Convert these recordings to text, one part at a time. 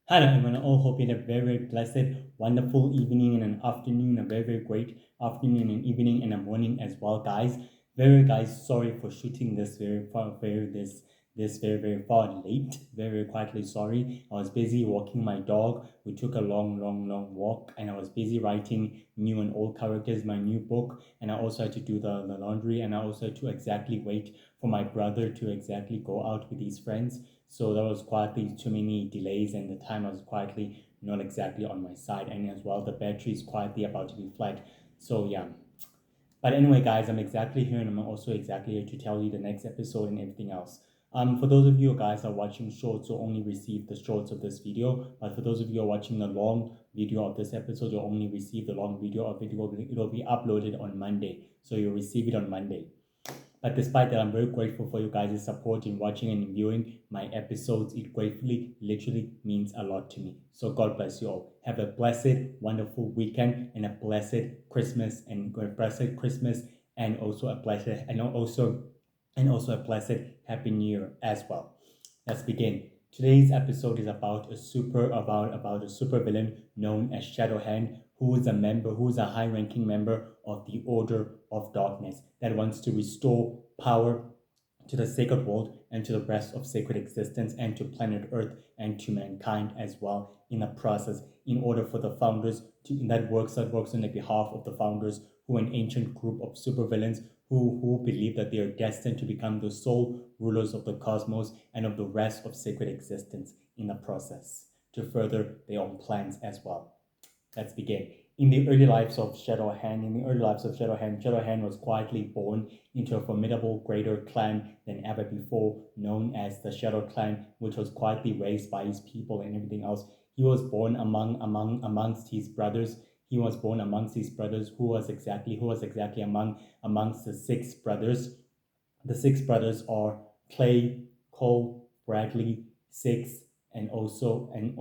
Hello, everyone. I all hope you had a very, very blessed, wonderful evening and an afternoon, a very, very great afternoon and evening and a morning as well, guys. Guys, sorry for shooting this very, very far late. Very, very quietly sorry. I was busy walking my dog. We took a long, long, long walk, and I was busy writing new and old characters, my new book, and I also had to do the laundry, and I also had to exactly wait for my brother to exactly go out with his friends. So there was quietly too many delays, and the time was quietly not exactly on my side. And as well, the battery is quietly about to be flat. So yeah. But anyway, guys, I'm exactly here, and I'm also exactly here to tell you the next episode and everything else. For those of you guys are watching shorts, you'll only receive the shorts of this video. But for those of you who are watching the long video of this episode, you'll only receive the long video of it. It'll be uploaded on Monday, so you'll receive it on Monday. But despite that, I'm very grateful for you guys' support in watching and viewing my episodes. It gratefully, literally means a lot to me. So God bless you all. Have a blessed, wonderful weekend and a blessed Christmas and also a blessed a blessed Happy New Year as well. Let's begin. Today's episode is about a super villain known as Shadowhand, who is a high-ranking member of the Order of Darkness that wants to restore power to the sacred world and to the rest of sacred existence and to planet Earth and to mankind as well in the process, in order for the founders that works on the behalf of the founders, who are an ancient group of supervillains who believe that they are destined to become the sole rulers of the cosmos and of the rest of sacred existence in the process, to further their own plans as well. Let's begin. In the early lives of Shadowhand was quietly born into a formidable greater clan than ever before, known as the Shadow Clan, which was quietly raised by his people and everything else. He was born amongst his brothers. He was born amongst his brothers, who was exactly amongst the six brothers. The six brothers are Clay, Cole, Bradley, Six, and also Shadowhand,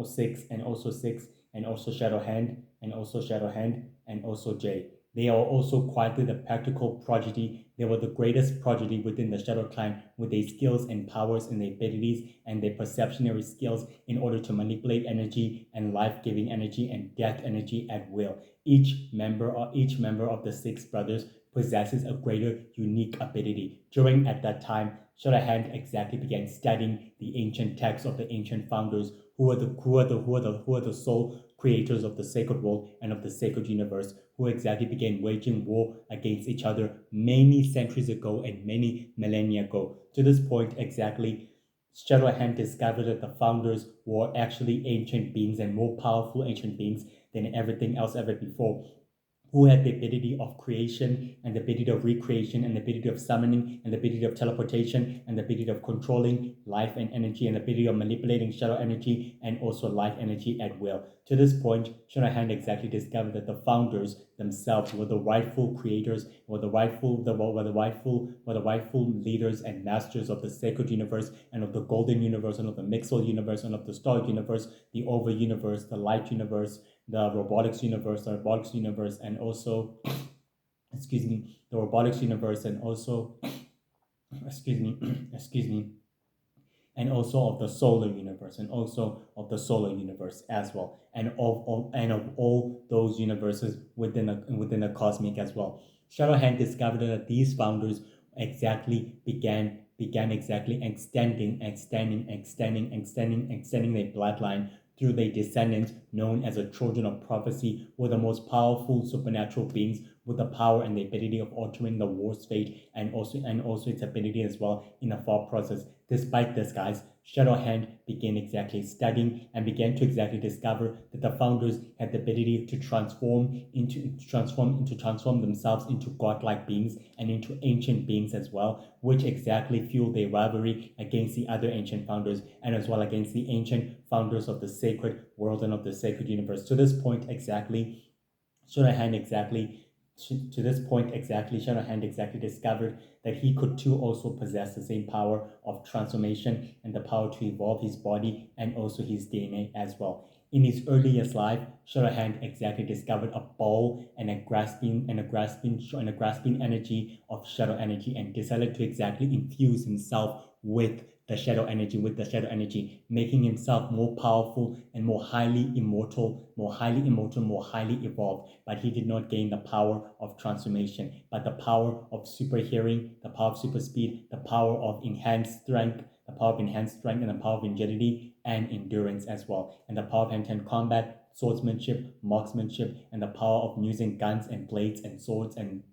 and also Jay. They are also quietly the practical prodigy. They were the greatest prodigy within the Shadow Clan, with their skills and powers and their abilities and their perceptionary skills in order to manipulate energy and life-giving energy and death energy at will. Each member of the six brothers possesses a greater unique ability. During at that time, Shadowhand exactly began studying the ancient texts of the ancient founders, who are the sole creators of the sacred world and of the sacred universe, who exactly began waging war against each other many centuries ago and many millennia ago. To this point, exactly, Shadowhand discovered that the founders were actually ancient beings and more powerful ancient beings than everything else ever before, who had the ability of creation and the ability of recreation and the ability of summoning and the ability of teleportation and the ability of controlling life and energy and the ability of manipulating shadow energy and also light energy at will. To this point, Shanahan exactly discovered that the founders themselves were the rightful creators, were the rightful leaders and masters of the sacred universe and of the golden universe and of the mixel universe and of the star universe, the over universe, the light universe, the robotics universe, and also, the robotics universe, and also, excuse me, excuse me, and also of the solar universe, and also of the solar universe as well, and of all those universes within the cosmic as well. Shadowhand discovered that these founders exactly began exactly extending their bloodline through their descendants, known as the children of prophecy, were the most powerful supernatural beings with the power and the ability of altering the war's fate, and also its ability as well in the thought process. Despite this, guys, Shadowhand began exactly studying and began to exactly discover that the founders had the ability to transform themselves into godlike beings and into ancient beings as well, which exactly fueled their rivalry against the other ancient founders and as well against the ancient founders of the sacred world and of the sacred universe. To this point exactly, Shanahan exactly to this point exactly, Shanahan exactly discovered that he could too also possess the same power of transformation and the power to evolve his body and also his DNA as well. In his earliest life, Shanahan exactly discovered a ball and a grasping energy of shadow energy and decided to exactly infuse himself with the shadow energy, making himself more powerful and more highly immortal, more highly evolved. But he did not gain the power of transformation, but the power of super hearing, the power of super speed, the power of enhanced strength, and the power of agility and endurance as well, and the power of hand-to-hand combat, swordsmanship, marksmanship, and the power of using guns and blades and swords and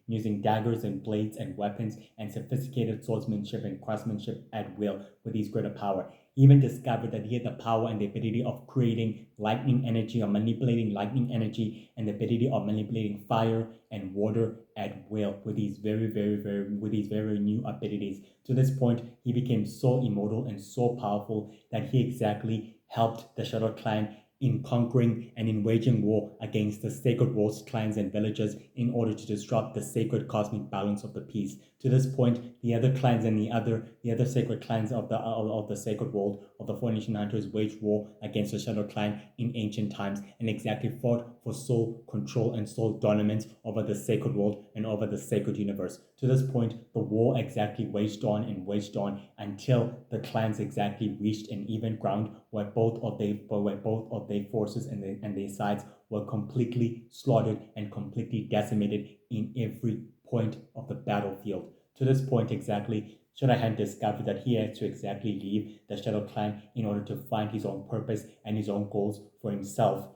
using daggers and blades and weapons and sophisticated swordsmanship and craftsmanship at will with his greater power. He even discovered that he had the power and the ability of creating lightning energy or manipulating lightning energy and the ability of manipulating fire and water at will with these very new abilities. To this point, he became so immortal and so powerful that he exactly helped the Shadow Clan in conquering and in waging war against the Sacred World's clans and villages in order to disrupt the sacred cosmic balance of the peace. To this point, the other clans and the other sacred clans of the Sacred World of the Four Nation Hunters waged war against the Shadow Clan in ancient times and exactly fought for sole control and sole dominance over the Sacred World and over the sacred universe. To this point, the war exactly waged on until the clans exactly reached an even ground where both of their forces and their sides were completely slaughtered and completely decimated in every point of the battlefield. To this point exactly, Shadowhand discovered that he had to exactly leave the Shadow Clan in order to find his own purpose and his own goals for himself.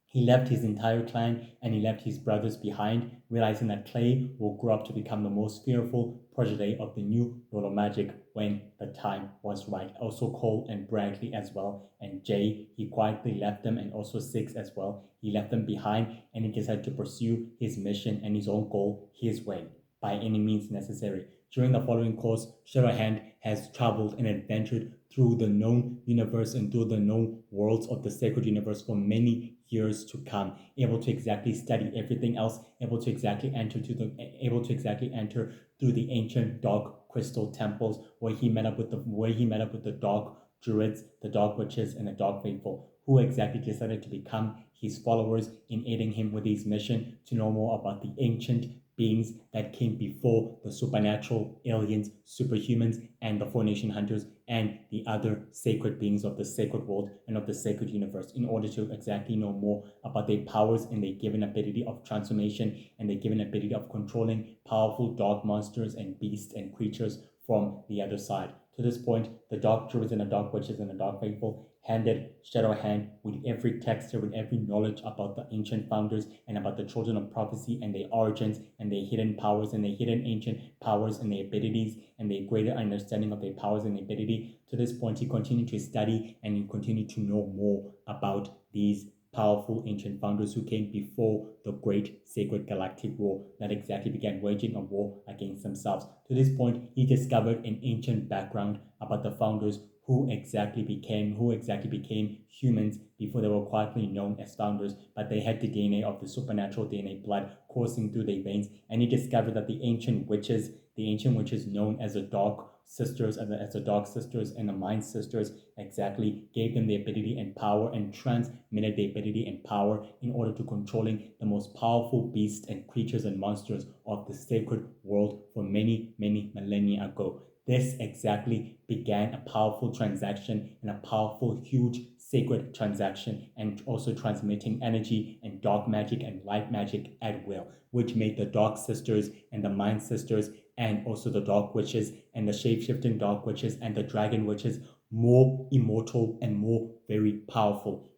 He left his entire clan and he left his brothers behind, realizing that Clay will grow up to become the most fearful protege of the new Lord of Magic when the time was right. Also Cole and Bradley as well, and Jay, he quietly left them, and also Six as well. He left them behind and he decided to pursue his mission and his own goal his way, by any means necessary. During the following course, Shadowhand has traveled and adventured through the known universe and through the known worlds of the sacred universe for many years to come, able to exactly study everything else, able to exactly enter through the ancient dark crystal temples where he met up with the dark druids, the dark witches, and the dark faithful, who exactly decided to become his followers in aiding him with his mission to know more about the ancient beings that came before the supernatural aliens, superhumans, and the Four Nation Hunters, and the other sacred beings of the sacred world and of the sacred universe, in order to exactly know more about their powers and their given ability of transformation and their given ability of controlling powerful dark monsters and beasts and creatures from the other side. To this point, the dark druids and the dark witches and the dark faithful handed Shadowhand with every texture, with every knowledge about the ancient founders and about the children of prophecy and their origins and their hidden powers and their hidden ancient powers and their abilities and their greater understanding of their powers and ability. To this point, he continued to study and he continued to know more about these powerful ancient founders who came before the great sacred galactic war that exactly began waging a war against themselves. To this point, he discovered an ancient background about the founders who exactly became humans before they were quietly known as founders, but they had the DNA of the supernatural DNA blood coursing through their veins. And he discovered that the ancient witches known as the Dark Sisters and the Mind Sisters exactly gave them the ability and power and transmitted the ability and power in order to controlling the most powerful beasts and creatures and monsters of the sacred world for many millennia ago. This exactly began a powerful transaction and a powerful, huge, sacred transaction, and also transmitting energy and dark magic and light magic at will, which made the Dark Sisters and the Mind Sisters and also the Dark Witches and the shape-shifting Dark Witches and the Dragon Witches more immortal and more very powerful.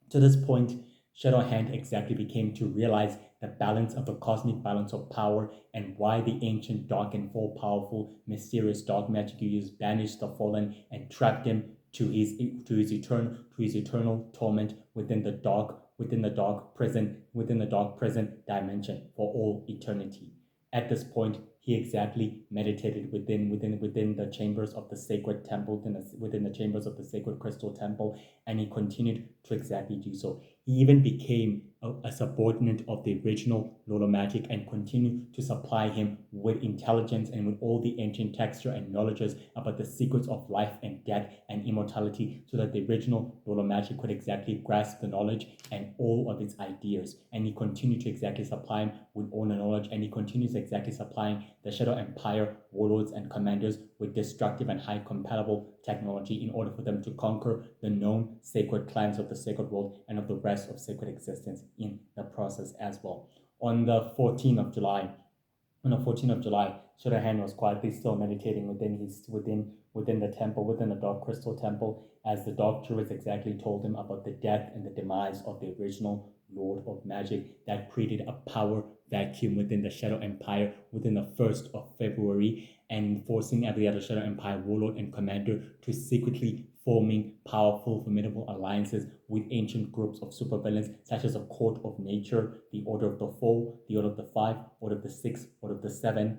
To this point, Shadowhand exactly became to realize the balance of the cosmic balance of power and why the ancient dark and full powerful mysterious dark magic users banished the fallen and trapped him to his eternal torment within the dark prison dimension for all eternity. At this point, he exactly meditated within the chambers of the sacred temple, within the chambers of the sacred crystal temple, and he continued to exactly do so. He even became a subordinate of the original Lord of Magic and continued to supply him with intelligence and with all the ancient texture and knowledges about the secrets of life and death and immortality, so that the original Lord of Magic could exactly grasp the knowledge and all of its ideas. And he continued to exactly supply him with all the knowledge, and he continues exactly supplying the Shadow Empire warlords and commanders with destructive and high compatible technology in order for them to conquer the known sacred clans of the sacred world and of the rest of sacred existence in the process as well. On the 14th of July, on the 14th of July, Shadahan was quietly still meditating within the temple, within the Dark Crystal Temple, as the Dark Druids exactly told him about the death and the demise of the original Lord of Magic that created a power vacuum within the Shadow Empire within the 1st of February, and forcing every other Shadow Empire warlord and commander to secretly forming powerful, formidable alliances with ancient groups of supervillains such as the Court of Nature, the Order of the Four, the Order of the Five, Order of the Six, Order of the Seven,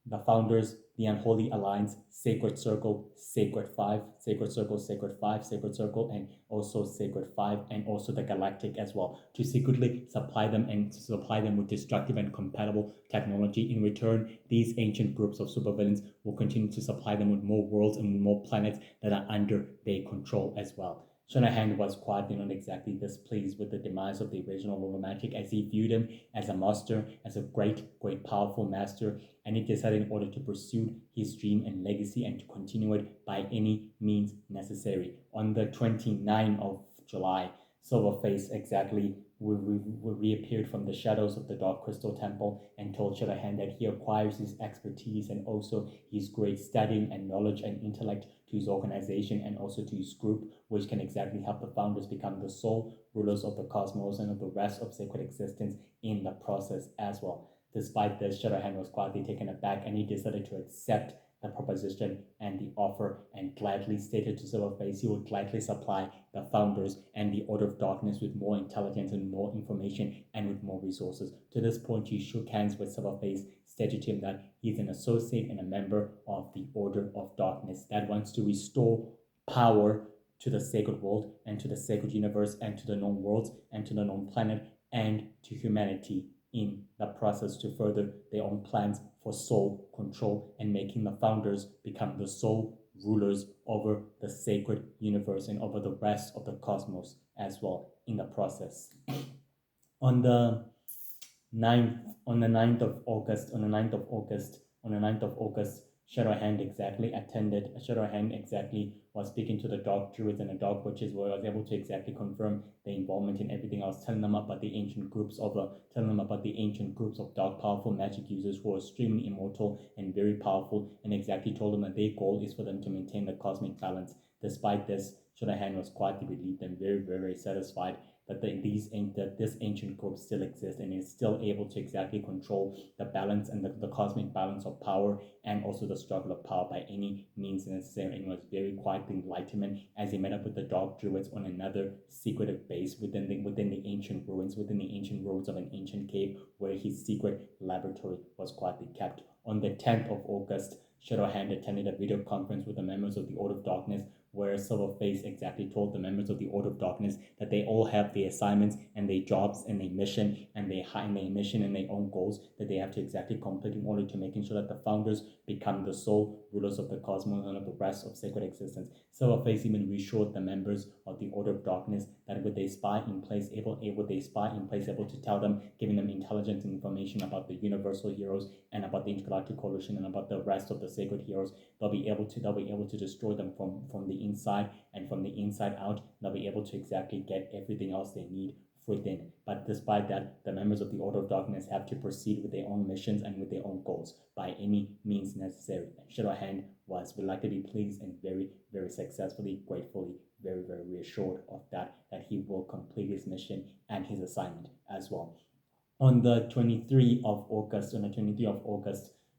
the Founders, the Unholy Alliance, Sacred Circle, Sacred Five, Sacred Circle, Sacred Five, Sacred Circle, and also Sacred Five, and also the Galactic as well, to secretly supply them with destructive and compatible technology. In return, these ancient groups of supervillains will continue to supply them with more worlds and more planets that are under their control as well. Shanahan was quietly not exactly displeased with the demise of the original Lord of Magic, as he viewed him as a master, as a great, powerful master, and he decided in order to pursue his dream and legacy and to continue it by any means necessary. On the 29th of July, Silverface exactly reappeared from the shadows of the Dark Crystal Temple and told Shadahan that he acquires his expertise and also his great studying and knowledge and intellect to his organization and also to his group, which can exactly help the founders become the sole rulers of the cosmos and of the rest of sacred existence in the process as well. Despite this, Shadahan was quietly taken aback and he decided to accept the proposition and the offer, and gladly stated to Silverface he would gladly supply the founders and the Order of Darkness with more intelligence and more information and with more resources. To this point, he shook hands with Silverface, stated to him that he's an associate and a member of the Order of Darkness that wants to restore power to the sacred world and to the sacred universe and to the known worlds and to the known planet and to humanity in the process to further their own plans for sole control and making the founders become the sole rulers over the sacred universe and over the rest of the cosmos as well in the process. On the 9th of August, Shadowhand exactly was speaking to the Dark Druids and the Dark Witches, where I was able to exactly confirm the involvement in everything. I was telling them about the ancient groups of dark powerful magic users who are extremely immortal and very powerful, and exactly told them that their goal is for them to maintain the cosmic balance. Despite this, Shadowhand was quietly relieved and very, very, very satisfied that this ancient group still exists and is still able to exactly control the balance and the cosmic balance of power and also the struggle of power by any means necessary, and was very quiet enlightenment as he met up with the Dark Druids on another secretive base within the ancient ruins of an ancient cave where his secret laboratory was quietly kept. On the 10th of August, Shadowhand attended a video conference with the members of the Order of Darkness, where Silverface exactly told the members of the Order of Darkness that they all have their assignments and their jobs and their mission and their own goals that they have to exactly complete in order to making sure that the founders become the sole rulers of the cosmos and of the rest of sacred existence. Silverface even reassured the members of the Order of Darkness that with a spy in place able to tell them, giving them intelligence and information about the universal heroes and about the intergalactic coalition and about the rest of the sacred heroes, they'll be able to destroy them from the inside, and from the inside out they'll be able to exactly get everything else they need within. But despite that, the members of the Order of Darkness have to proceed with their own missions and with their own goals by any means necessary. And Shadowhand was reluctantly pleased and very, very successfully, gratefully, very, very reassured of that he will complete his mission and his assignment as well. On the 23rd of August,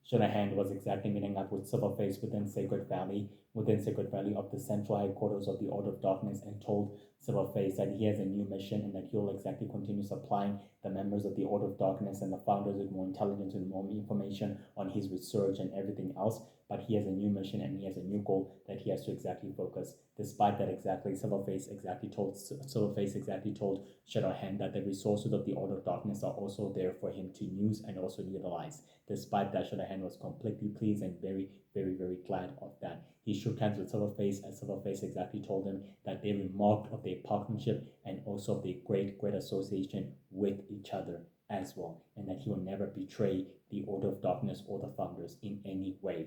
Shanahan was exactly meeting up with Silverface within Sacred Valley of the central headquarters of the Order of Darkness, and told Silverface that he has a new mission and that he'll exactly continue supplying the members of the Order of Darkness and the founders with more intelligence and more information on his research and everything else. But he has a new mission and he has a new goal that he has to exactly focus. Despite that, Silverface exactly told Shadowhand that the resources of the Order of Darkness are also there for him to use and also utilize. Despite that, Shadowhand was completely pleased and very, very, very glad of that. He shook hands with Silverface, and Silverface exactly told him that they remarked of their partnership and also of their great, great association with each other as well, and that he will never betray the Order of Darkness or the founders in any way.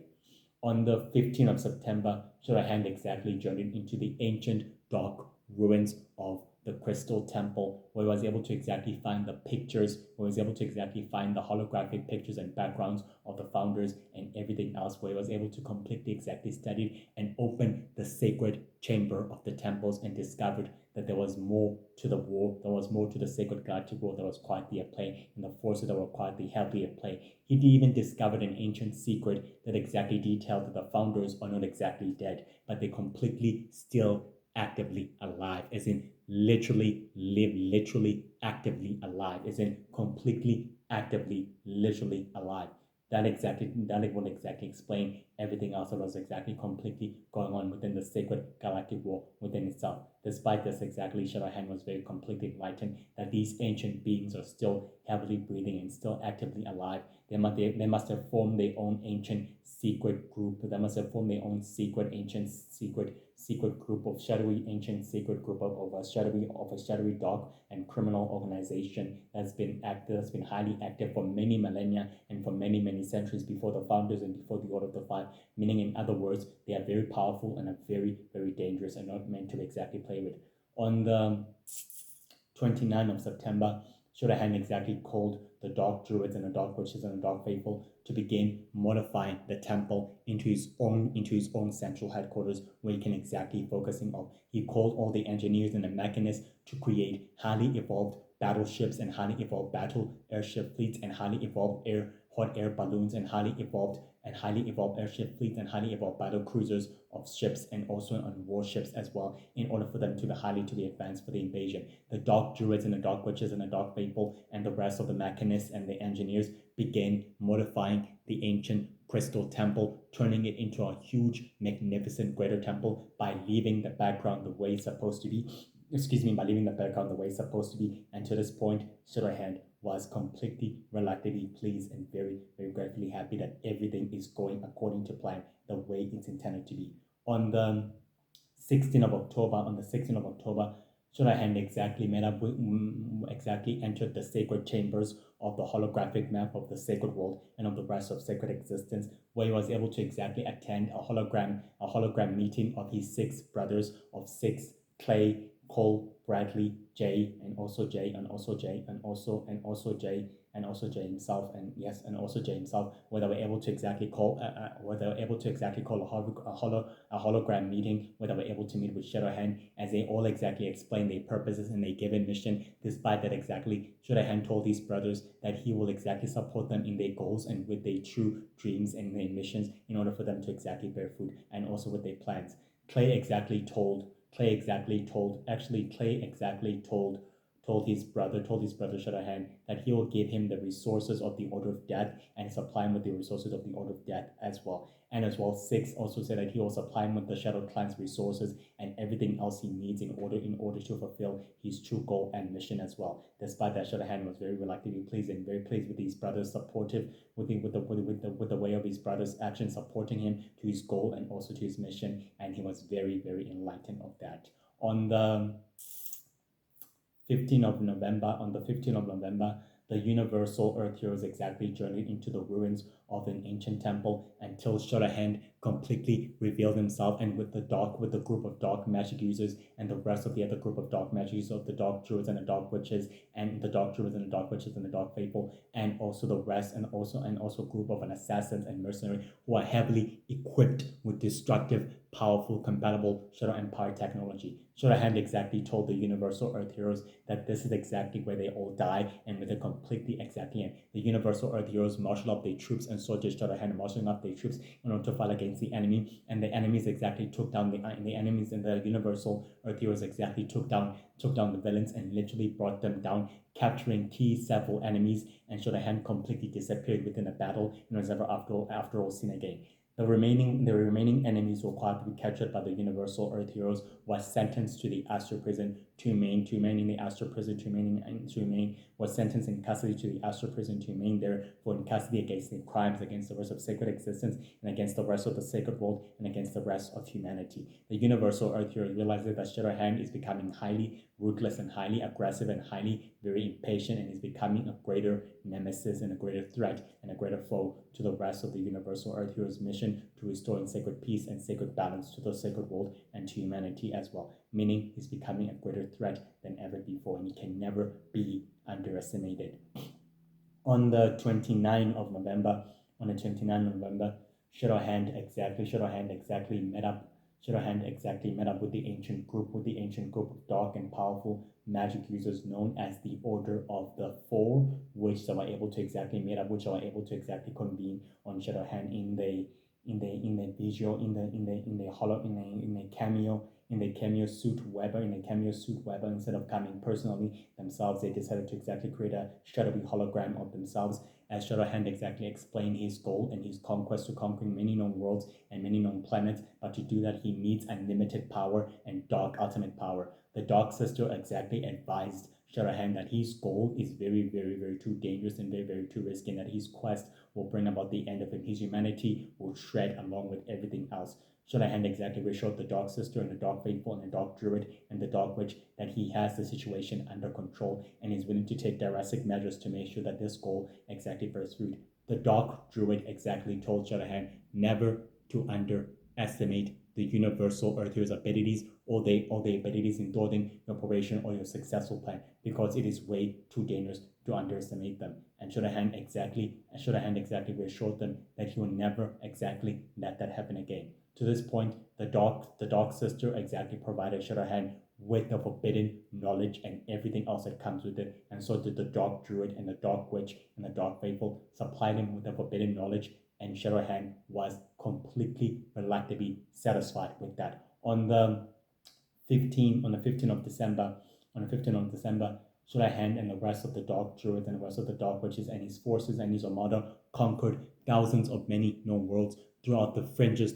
On the 15th of September, Shorahand exactly journeyed into the ancient dark ruins of the Crystal Temple, where he was able to exactly find the pictures, where he was able to exactly find the holographic pictures and backgrounds of the founders and everything else, where he was able to completely exactly study and open the sacred chamber of the temples and discovered that there was more to the war, there was more to the sacred galactic war that was quietly at play, and the forces that were quietly heavily at play. He even discovered an ancient secret that exactly detailed that the founders are not exactly dead, but they completely still actively alive, as in literally live, literally actively alive, as in completely actively, literally alive. That will exactly explain everything else that was exactly completely going on within the sacred galactic war within itself. Despite this, exactly Shadahan was very completely enlightened that these ancient beings are still heavily breathing and still actively alive. They must have formed their own ancient secret group. They must have formed their own secret ancient secret group of shadowy ancient secret group of a shadowy dark and criminal organization that's been highly active for many millennia and for many centuries before the founders and before the Order of the Five. Meaning, in other words, they are very powerful and are very dangerous and not meant to exactly play with. On the 29th of September, Shurahan exactly called the Dark Druids and the Dark Witches and the Dark Faithful to begin modifying the temple into his own central headquarters where he can exactly focus him on. He called all the engineers and the mechanists to create highly evolved battleships and highly evolved battle airship fleets and highly evolved hot air balloons and highly evolved airship fleets and highly evolved battle cruisers of ships and also on warships as well in order for them to be advanced for the invasion. The Dark Druids and the Dark Witches and the Dark Faithful and the rest of the mechanists and the engineers began modifying the ancient Crystal Temple, turning it into a huge, magnificent greater temple by leaving the background the way it's supposed to be. By leaving the background the way it's supposed to be. And to this point, Shadowhand was completely reluctantly pleased and very gratefully happy that everything is going according to plan, the way it's intended to be. On the 16th of October, Shurahan exactly met up with, exactly entered the sacred chambers of the holographic map of the sacred world and of the rest of sacred existence, where he was able to exactly attend a hologram meeting of his six brothers of six: Clay, Cole, Bradley, Jay, and also Jay, and also Jay, and also Jay himself, and also Jay himself, where they were able to exactly call, a hologram meeting, where they were able to meet with Shadowhand, as they all exactly explained their purposes and their given mission. Despite that, exactly Shadowhand told his brothers that he will exactly support them in their goals and with their true dreams and their missions in order for them to exactly bear fruit, and also with their plans. Clay exactly told his brother Shadahan that he will give him the resources of the Order of Death and supply him with the resources of the Order of Death as well. And as well, Six also said that he will supply him with the Shadow Clan's resources and everything else he needs in order to fulfill his true goal and mission as well. Despite that, Shadahan was very reluctantly pleased and very pleased with his brothers supportive with the way of his brothers' action supporting him to his goal and also to his mission, and he was very enlightened of that. On the 15th of November, the Universal Earth Heroes exactly journeyed into the ruins of an ancient temple until Shadowhand completely revealed himself, and with the group of dark magic users and the rest of the other group of dark magic users of the Dark Druids and the Dark Witches and the Dark Druids and the Dark Witches and the Dark Faithful, and also the rest, and also a group of an assassins and mercenaries who are heavily equipped with destructive, powerful, compatible Shadow Empire technology. Shadowhand exactly told the Universal Earth Heroes that this is exactly where they all die, and with a completely exactly end. The Universal Earth Heroes marshal up their troops and soldiers Shadowhand marshaling up their troops in order to fight against the enemy, and the enemies exactly took down the enemies, and the Universal Earth Heroes exactly took down the villains and literally brought them down, capturing key several enemies, and Shadowhand completely disappeared within a battle and was never after all seen again. The remaining enemies required to be captured by the Universal Earth Heroes was sentenced to the Astral Prison to remain in the Astral Prison was sentenced in custody to the Astral Prison to remain there for in custody against the crimes against the rest of sacred existence and against the rest of the sacred world and against the rest of humanity. The Universal Earth Heroes realizes that Shadowhand is becoming highly ruthless and highly aggressive and highly very impatient, and is becoming a greater nemesis and a greater threat and a greater foe to the rest of the Universal Earth Heroes mission to restore sacred peace and sacred balance to the sacred world and to humanity as well. Meaning he's becoming a greater threat than ever before, and he can never be underestimated. On the 29th of November, Shadowhand exactly met up. Shadowhand exactly met up with the ancient group, of dark and powerful magic users known as the Order of the Four, which they were able to exactly meet up, which they were able to exactly convene on Shadowhand in the visual, in the hollow, in the cameo, suit Weber, instead of coming personally themselves. They decided to exactly create a shadowy hologram of themselves, as Shadowhand exactly explained his goal and his conquest to conquering many known worlds and many known planets. But to do that, he needs unlimited power and dark ultimate power. The Dark Sister exactly advised Shadowhand that his goal is very, very, very too dangerous and very, very too risky, and that his quest will bring about the end of him. His humanity will shred along with everything else. Shadowhand exactly reassured the Dark Sister and the Dark Faithful and the Dark Druid and the Dark Witch that he has the situation under control and is willing to take drastic measures to make sure that this goal exactly bears fruit. The Dark Druid exactly told Shadowhand never to underestimate the Universal Earth Hero's abilities or the abilities in thwarting your probation or your successful plan, because it is way too dangerous to underestimate them. And Shadowhand exactly reassured them that he will never exactly let that happen again. To this point, the Dark Sister exactly provided Shadowhand with the forbidden knowledge and everything else that comes with it, and so did the Dark Druid and the Dark Witch and the Dark Faithful supplied him with the forbidden knowledge, and Shadowhand was completely reluctantly satisfied with that. On the 15th of December, Shadowhand and the rest of the Dark Druids and the rest of the Dark Witches and his forces and his armada conquered thousands of many known worlds throughout the fringes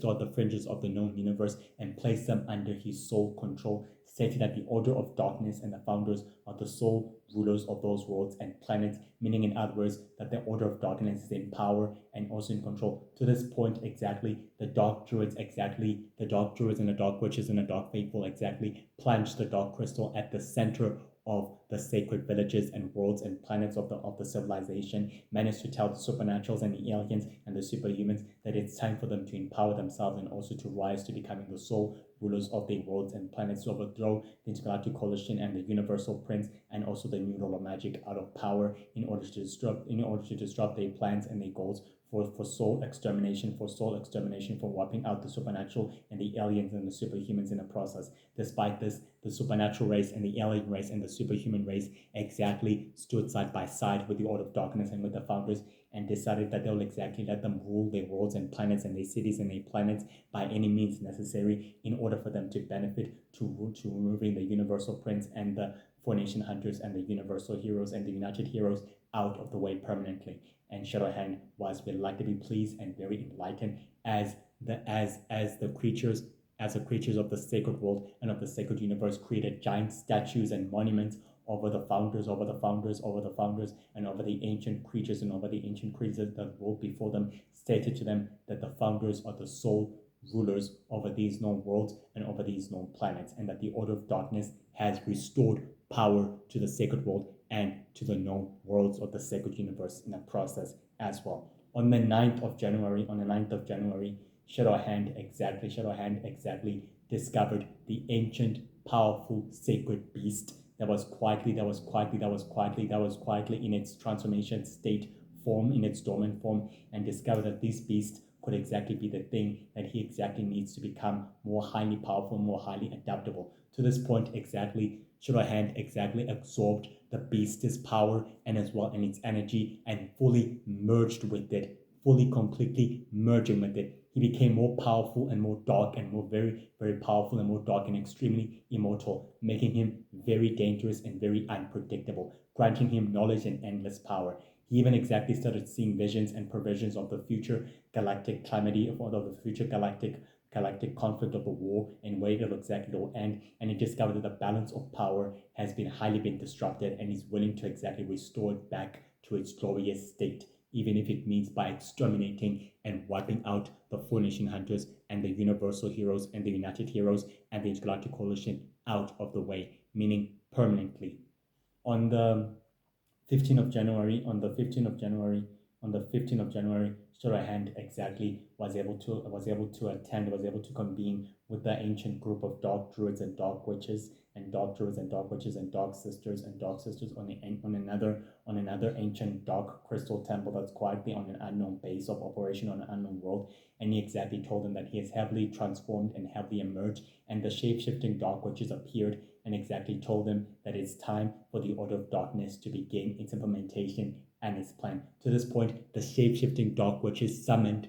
of the known universe and placed them under his sole control, stating that the Order of Darkness and the founders are the sole rulers of those worlds and planets, meaning in other words that the Order of Darkness is in power and also in control. To this point exactly, the Dark Druids and the Dark Witches and the Dark Faithful exactly plunged the Dark Crystal at the center of the sacred villages and worlds and planets of the civilization, managed to tell the supernaturals and the aliens and the superhumans that it's time for them to empower themselves and also to rise to becoming the sole rulers of the worlds and planets, to overthrow the Intergalactic Coalition and the Universal Prince and also the New Lord of Magic out of power in order to disrupt their plans and their goals for soul extermination, for wiping out the supernatural and the aliens and the superhumans in the process. Despite this, the supernatural race and the alien race and the superhuman race exactly stood side by side with the Order of Darkness and with the founders, and decided that they'll exactly let them rule their worlds and planets and their cities and their planets by any means necessary in order for them to benefit to removing the Universal Prince and the Four Nation Hunters and the Universal Heroes and the United Heroes out of the way permanently. And Shadowhand was reluctantly pleased and very enlightened as the creatures of the sacred world and of the sacred universe created giant statues and monuments over the founders, and over the ancient creatures that ruled before them, stated to them that the founders are the sole rulers over these known worlds and over these known planets, and that the Order of Darkness has restored power to the sacred world and to the known worlds of the sacred universe in the process as well. On the 9th of January, Shadowhand exactly discovered the ancient, powerful, sacred beast that was quietly in its transformation state form, in its dormant form, and discovered that this beast could exactly be the thing that he exactly needs to become more highly powerful, more highly adaptable. To this point exactly, Shadowhand exactly absorbed the beast's power and as well and its energy and fully merged with it, completely merging with it. He became more powerful and more dark and more very, very powerful and more dark and extremely immortal, making him very dangerous and very unpredictable, granting him knowledge and endless power. He even exactly started seeing visions and provisions of the future galactic calamity, of the future galactic conflict of the war and where it will exactly will end, and he discovered that the balance of power has been highly been disrupted and he's willing to exactly restore it back to its glorious state, even if it means by exterminating and wiping out the Four Nation Hunters and the Universal Heroes and the United Heroes and the Intergalactic Coalition out of the way, meaning permanently. On the 15th of January, on the 15th of January, Shorahand exactly was able to convene with the ancient group of dark druids and dark witches and dark druids and dark witches and dark sisters on another ancient dark crystal temple that's quietly on an unknown base of operation on an unknown world. And he exactly told them that he has heavily transformed and heavily emerged, and the shape-shifting dark witches appeared and exactly told them that it's time for the Order of Darkness to begin its implementation and its plan. To this point, the shape-shifting dark witches summoned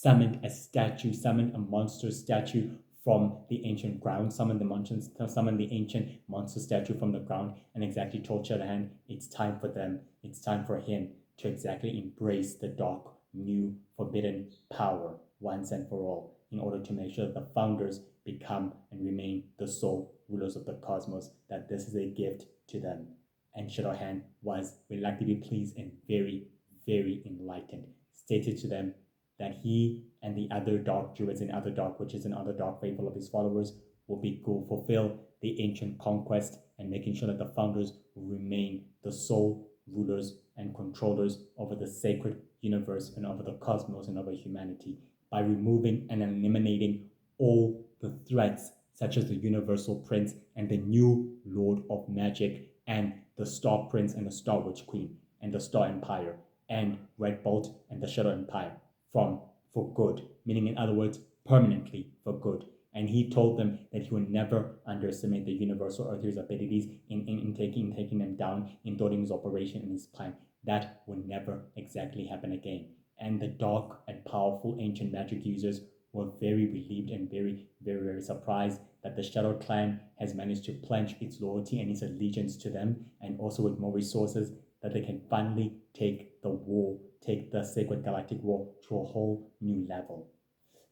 a monster statue from the ancient ground, summoned the ancient monster statue from the ground, and exactly told Shadowhand it's time for him to exactly embrace the dark, new, forbidden power once and for all, in order to make sure that the founders become and remain the sole rulers of the cosmos, that this is a gift to them. And Shadowhand was reluctantly pleased and very, very enlightened, stated to them that he and the other dark druids and other dark witches and other dark faithful of his followers will fulfill the ancient conquest and making sure that the founders will remain the sole rulers and controllers over the sacred universe and over the cosmos and over humanity, by removing and eliminating all the threats such as the Universal Prince and the new Lord of Magic and the Star Prince and the Star Witch Queen and the Star Empire and Red Bolt and the Shadow Empire for good, meaning in other words, permanently for good. And he told them that he would never underestimate the Universal Earth's abilities in taking them down, in thwarting his operation and his plan. That would never exactly happen again. And the dark and powerful ancient magic users were very relieved and very, very, very surprised that the Shadow Clan has managed to pledge its loyalty and its allegiance to them, and also with more resources, that they can finally take the Sacred Galactic War to a whole new level.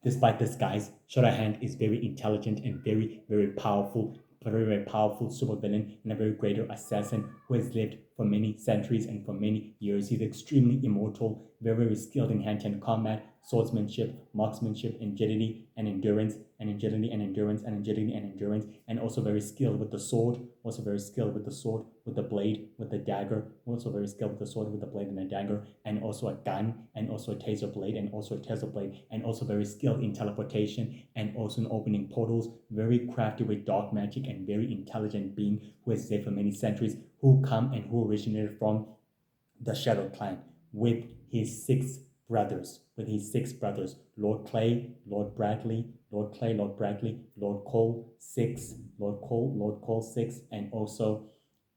Despite this, guys, Shadowhand is very intelligent and very, very powerful, supervillain and a very greater assassin who has lived for many centuries and for many years. He's extremely immortal, very, very skilled in hand-to-hand combat, swordsmanship, marksmanship, agility and endurance, and also very skilled with the sword, with the blade, with the dagger, also very skilled with the sword, with the blade and the dagger, and also a gun, and also a taser blade, and also very skilled in teleportation, and also in opening portals, very crafty with dark magic, and very intelligent being who has lived for many centuries, who originated from the Shadow Clan with his six brothers, Lord Clay, Lord Bradley, Lord Cole, Lord Cole six, and also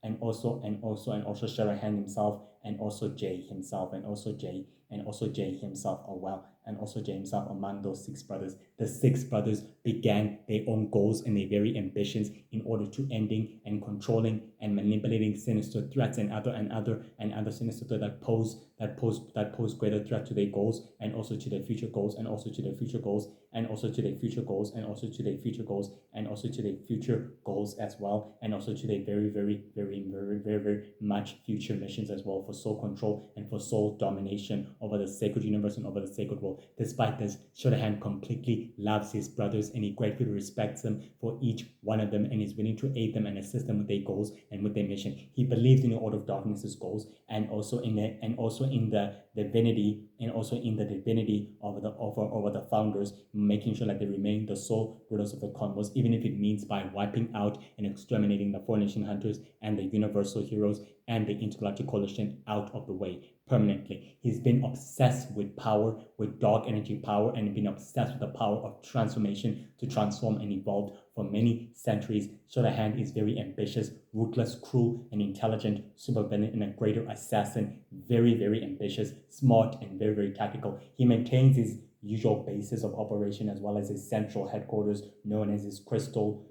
Shadowhand himself, and also Jay himself, among those six brothers. The six brothers began their own goals and their very ambitions in order to ending and controlling and manipulating sinister threats and other sinister threats that pose greater threat to their goals, and also to their future goals, and also to their future goals, and also to their future goals, and also to their future goals, and also to their future goals as well, and also to their very, very, very, very, very, very much future missions as well, for soul control and for soul domination over the sacred universe and over the sacred world. Despite this, Shadowhand completely loves his brothers, and he gratefully respects them for each one of them, and is willing to aid them and assist them with their goals and with their mission. He believes in the Order of Darkness's goals, and also in the divinity over the founders, making sure that they remain the sole rulers of the cosmos, even if it means by wiping out and exterminating the 4 Nation Hunters and the Universal Heroes and the Intergalactic Coalition out of the way permanently. He's been obsessed with power, with dark energy power, and been obsessed with the power of transformation to transform and evolve for many centuries. Shadowhand is very ambitious, ruthless, cruel, and intelligent supervillain and a greater assassin. Very, very ambitious, smart, and very, very tactical. He maintains his usual basis of operation as well as his central headquarters known as his crystal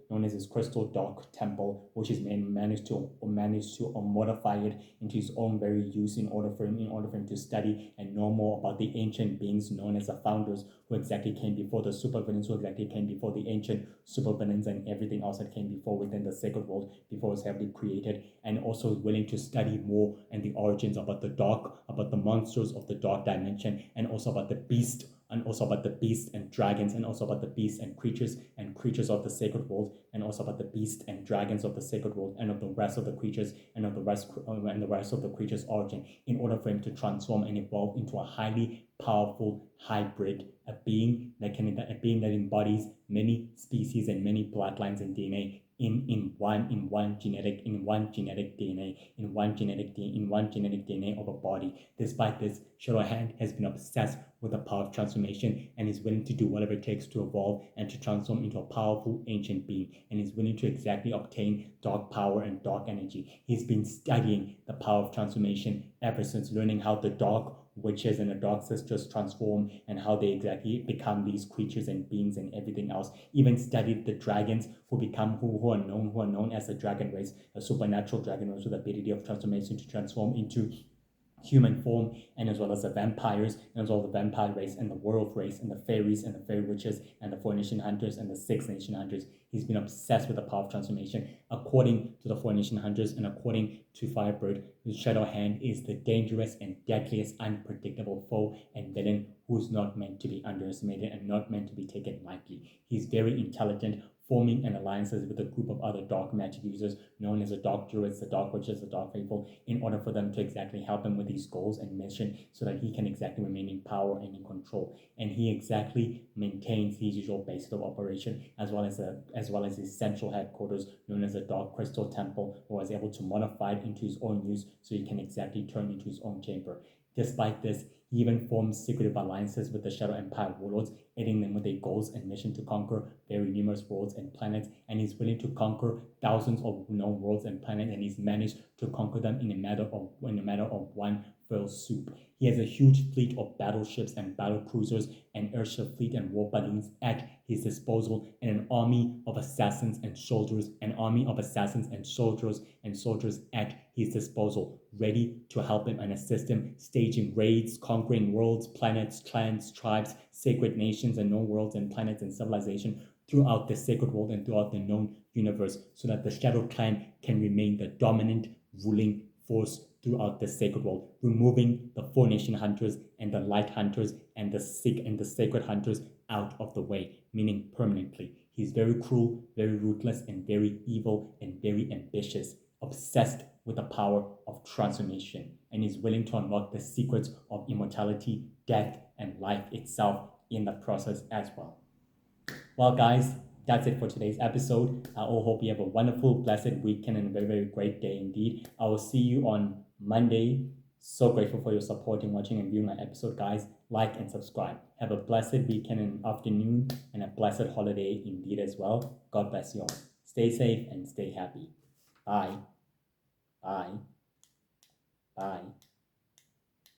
dark temple, which is managed to modify it into his own very use in order for him to study and know more about the ancient beings known as the founders, who exactly came before the supervillains, who exactly came before the ancient supervillains and everything else that came before within the sacred world before it was heavily created, and also willing to study more and the origins about the monsters of the dark dimension, and also about the beast and dragons, and also about the beasts and creatures of the sacred world, and also about the beasts and dragons of the sacred world and of the rest of the creatures and of the rest of the creatures' origin, in order for him to transform and evolve into a highly powerful hybrid, a being that embodies many species and many bloodlines and DNA in one genetic DNA of a body. Despite this, Shadowhand has been obsessed with the power of transformation and is willing to do whatever it takes to evolve and to transform into a powerful ancient being, and is willing to exactly obtain dark power and dark energy. He's been studying the power of transformation ever since learning how the dark witches and the dark sisters transform and how they exactly become these creatures and beings and everything else. Even studied the dragons who are known as the dragon race, a supernatural dragon race with the ability of transformation to transform into human form, and as well as the vampires, and as well the vampire race and the werewolf race and the fairies and the fairy witches and the Four Nation Hunters and the Six Nation Hunters. He's been obsessed with the power of transformation. According to the Four Nation Hunters and according to Firebird, the Shadowhand is the dangerous and deadliest unpredictable foe and villain who's not meant to be underestimated and not meant to be taken lightly. He's very intelligent, forming an alliances with a group of other dark magic users known as the Dark Druids, the Dark Witches, the Dark Faithful, in order for them to exactly help him with his goals and mission so that he can exactly remain in power and in control. And he exactly maintains his usual basis of operation as well as his central headquarters known as the Dark Crystal Temple, where was able to modify it into his own use so he can exactly turn into his own chamber. Despite this, he even forms secretive alliances with the Shadow Empire warlords, aiding them with their goals and mission to conquer very numerous worlds and planets, and he's willing to conquer thousands of known worlds and planets, and he's managed to conquer them in a matter of one fell swoop. He has a huge fleet of battleships and battle cruisers, an airship fleet and war balloons at his disposal, and an army of assassins and soldiers at his disposal, ready to help him and assist him, staging raids, conquering worlds, planets, clans, tribes, sacred nations, and known worlds and planets and civilization throughout the sacred world and throughout the known universe, so that the Shadow Clan can remain the dominant ruling force throughout the sacred world, removing the Four Nation Hunters and the Light Hunters and the Sacred Hunters out of the way, meaning permanently. He's very cruel, very ruthless, and very evil and very ambitious, obsessed with the power of transformation, and is willing to unlock the secrets of immortality, death, and life itself in the process as well. Well, guys, that's it for today's episode. I all hope you have a wonderful, blessed weekend and a very, very great day indeed. I will see you on Monday. So grateful for your support in watching and viewing my episode, guys. Like and subscribe. Have a blessed weekend and afternoon and a blessed holiday indeed as well. God bless you all. Stay safe and stay happy. Bye. Bye. Bye.